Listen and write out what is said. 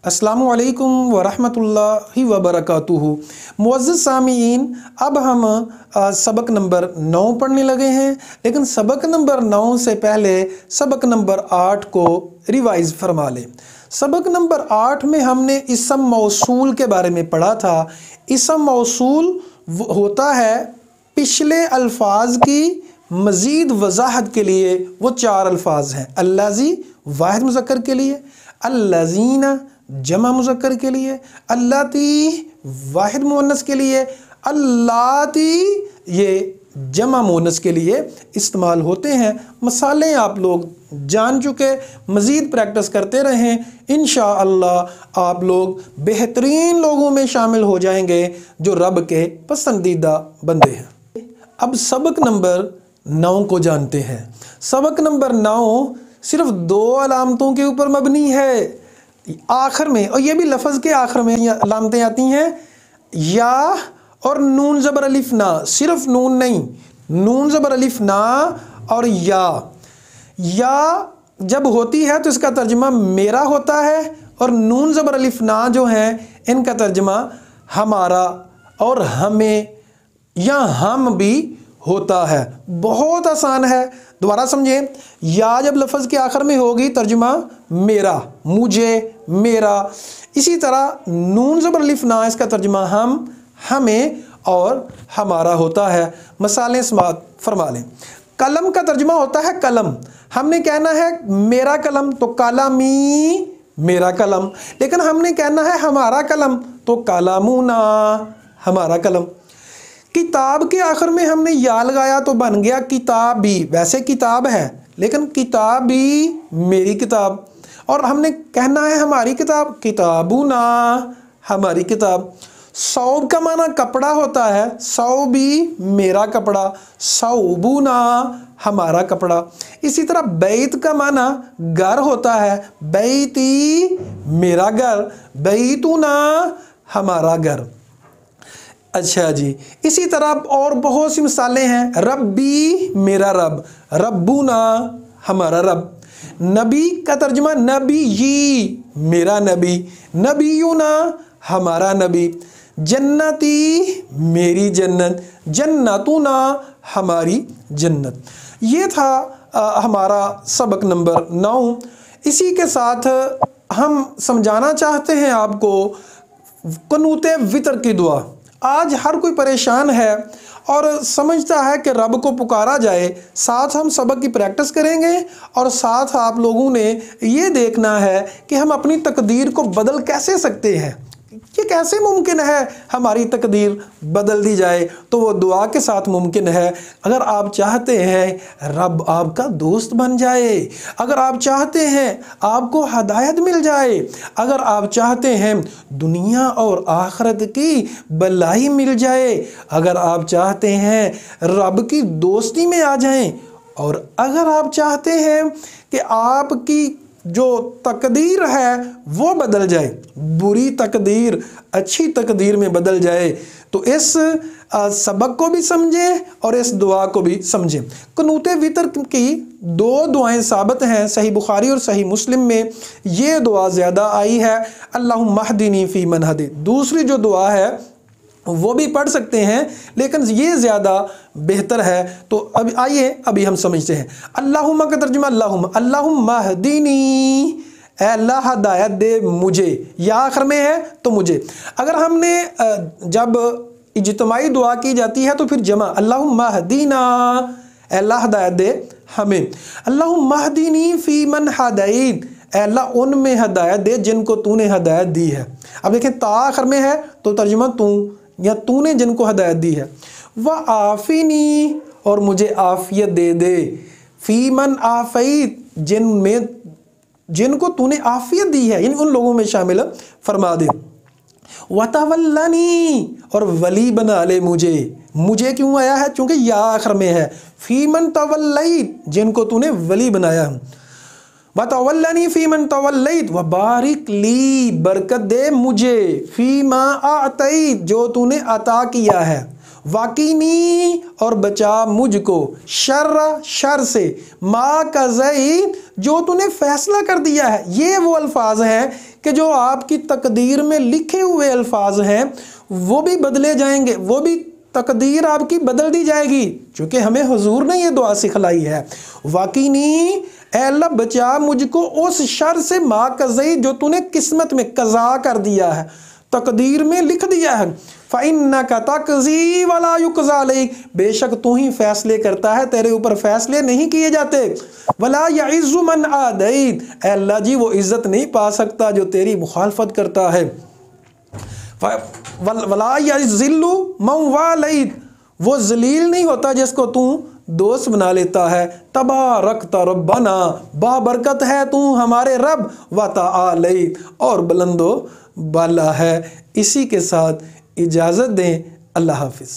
अस्सलामु अलैकुम वरहमतुल्लाहि वबरकातुहू। मुअज़्ज़िज़ सामीईन, अब हम सबक नंबर 9 पढ़ने लगे हैं, लेकिन सबक नंबर 9 से पहले सबक नंबर 8 को रिवाइज़ फरमा लें। सबक नंबर 8 में हमने इसम मौसूल के बारे में पढ़ा था। इसम मौसूल होता है पिछले अल्फाज की मज़ीद वजाहत के लिए वो 4 अल्फाज हैं। अल्लाज़ी वाहिद मुज़क्कर के लिए, अल्लाज़ीना जमा मुज़क्कर के लिए, अल्लाती वाहिद मुअन्नस के लिए, अल्लाती ये जमा मुअन्नस के लिए इस्तेमाल होते हैं। मसाले आप लोग जान चुके, मज़ीद प्रैक्टिस करते रहें, इंशाअल्लाह आप लोग बेहतरीन लोगों में शामिल हो जाएंगे जो रब के पसंदीदा बंदे हैं। अब सबक नंबर 9 को जानते हैं। सबक नंबर 9 सिर्फ 2 अलामतों के ऊपर मबनी है आखिर में, और ये भी लफ्ज़ के आखिर में अलामतें आती हैं, या और नून ज़बर अलिफ ना, सिर्फ नून नहीं, नून ज़बर अलिफ ना और या जब होती है तो इसका तर्जुमा मेरा होता है, और नून ज़बर अलिफ ना जो हैं इनका तर्जुमा हमारा और हमें या हम भी होता है। बहुत आसान है, दोबारा समझें। या जब लफ्ज़ के आखिर में होगी तर्जुमा मेरा, मुझे, मेरा। इसी तरह नून ज़बर अलिफ ना इसका तर्जुमा हम, हमें और हमारा होता है। मसालें समात फरमा लें। कलम का तर्जुमा होता है कलम, हमने कहना है मेरा कलम तो कलमी मेरा कलम, लेकिन हमने कहना है हमारा कलम तो कलमुना हमारा कलम। किताब के आखिर में हमने या लगाया तो बन गया किताबी, वैसे किताब है लेकिन किताबी मेरी किताब, और हमने कहना है हमारी किताब किताबुना हमारी किताब। सौब का माना कपड़ा होता है, सौबी मेरा कपड़ा, सौबुना हमारा कपड़ा। इसी तरह बैत का माना घर होता है, बैती मेरा घर, बैतुना हमारा घर। अच्छा जी, इसी तरह और बहुत सी मिसालें हैं। रब्बी मेरा रब, रब्बुना हमारा रब। नबी का तर्जुमा नबी यी मेरा नबी, नबीयुना हमारा नबी। जन्नती मेरी जन्नत, जन्नतुना हमारी जन्नत। ये था हमारा सबक नंबर 9। इसी के साथ हम समझाना चाहते हैं आपको कुनूते वितर की दुआ। आज हर कोई परेशान है और समझता है कि रब को पुकारा जाए। साथ हम सबक की प्रैक्टिस करेंगे और साथ आप लोगों ने ये देखना है कि हम अपनी तकदीर को बदल कैसे सकते हैं, ये कैसे मुमकिन है हमारी तकदीर बदल दी जाए। तो वो दुआ के साथ मुमकिन है। अगर आप चाहते हैं रब आपका दोस्त बन जाए, अगर आप चाहते हैं आपको हदायत मिल जाए, अगर आप चाहते हैं दुनिया और आखिरत की भलाई मिल जाए, अगर आप चाहते हैं रब की दोस्ती में आ जाएं, और अगर आप चाहते हैं कि आपकी जो तकदीर है वो बदल जाए, बुरी तकदीर अच्छी तकदीर में बदल जाए, तो इस सबक को भी समझें और इस दुआ को भी समझें। कुनूते वितर की 2 दुआएं साबित हैं सही बुखारी और सही मुस्लिम में। ये दुआ ज़्यादा आई है, अल्लाहुम्मा हदीनी फी मन हदी। दूसरी जो दुआ है वो भी पढ़ सकते हैं, लेकिन ये ज़्यादा बेहतर है। तो अब आइए अभी हम समझते हैं। अल्लाहुम्मा का तर्जुमा अल्लाहुम्मा, अल्लाहुम्मा हदीनी अल्लाह हदायत दे मुझे, या आखिर में है तो मुझे। अगर हमने जब इज्तिमाई दुआ की जाती है तो फिर जमा, अल्लाहुम्मा हदीना अल्लाह हदायत दे हमें, अल्लाहुम्मा हदीनी फी मन हदैत अल्लाह उनमें हदायत दे जिनको तूने हदायत दी है। अब देखें ता आखिर में है तो तर्जुमा तू या तूने जिनको हदायत दी है। वह आफिनी और मुझे आफियत दे दे, फी मन आफीत जिनको तूने आफियत दी है, यानी उन लोगों में शामिल फरमा दे। वतवल्लनी और वली बना ले मुझे, मुझे क्यों आया है चूंकि या आखिर में है। फी मन तवल्लैत जिनको तूने वली बनाया। वतवल्लनी फी मन तवल्लैत व बारिक ली बरकत दे मुझे, फी मा आतैत जो तूने अता किया है। वाकीनी और बचा मुझको, शर शर से, मा कज़ैत जो तूने फैसला कर दिया है। ये वो अल्फाज हैं کہ جو آپ کی تقدیر میں لکھے ہوئے الفاظ ہیں وہ بھی بدلے جائیں گے، وہ بھی تقدیر آپ کی بدل دی جائے گی، چونکہ ہمیں حضور نے یہ دعا سکھلائی ہے۔ واقعی اے اللہ بچا مجھ کو اس شر سے ما قضیت جو تو نے قسمت میں قضا کر دیا ہے، تقدیر میں لکھ دیا ہے۔ فَإِنَّكَ تَقْضِي وَلَا يُقْضَى عَلَيْكَ، بے شک تو ہی فیصلے کرتا ہے، تیرے اوپر فیصلے نہیں کیے جاتے۔ وَلَا يَعِزُّ مَنْ عَادَيْتَ، اے اللہ جی وہ عزت نہیں پا سکتا جو تیری مخالفت کرتا ہے۔ وَلَا يَذِلُّ مَنْ وَالَيْتَ، وہ ذلیل نہیں ہوتا جس کو تو دوست بنا لیتا ہے۔ تبارکت ربنا، بابرکت ہے تو ہمارے رب، وتعالیت، اور بلند و بالا ہے۔ اسی کے ساتھ اجازت دیں، اللہ حافظ۔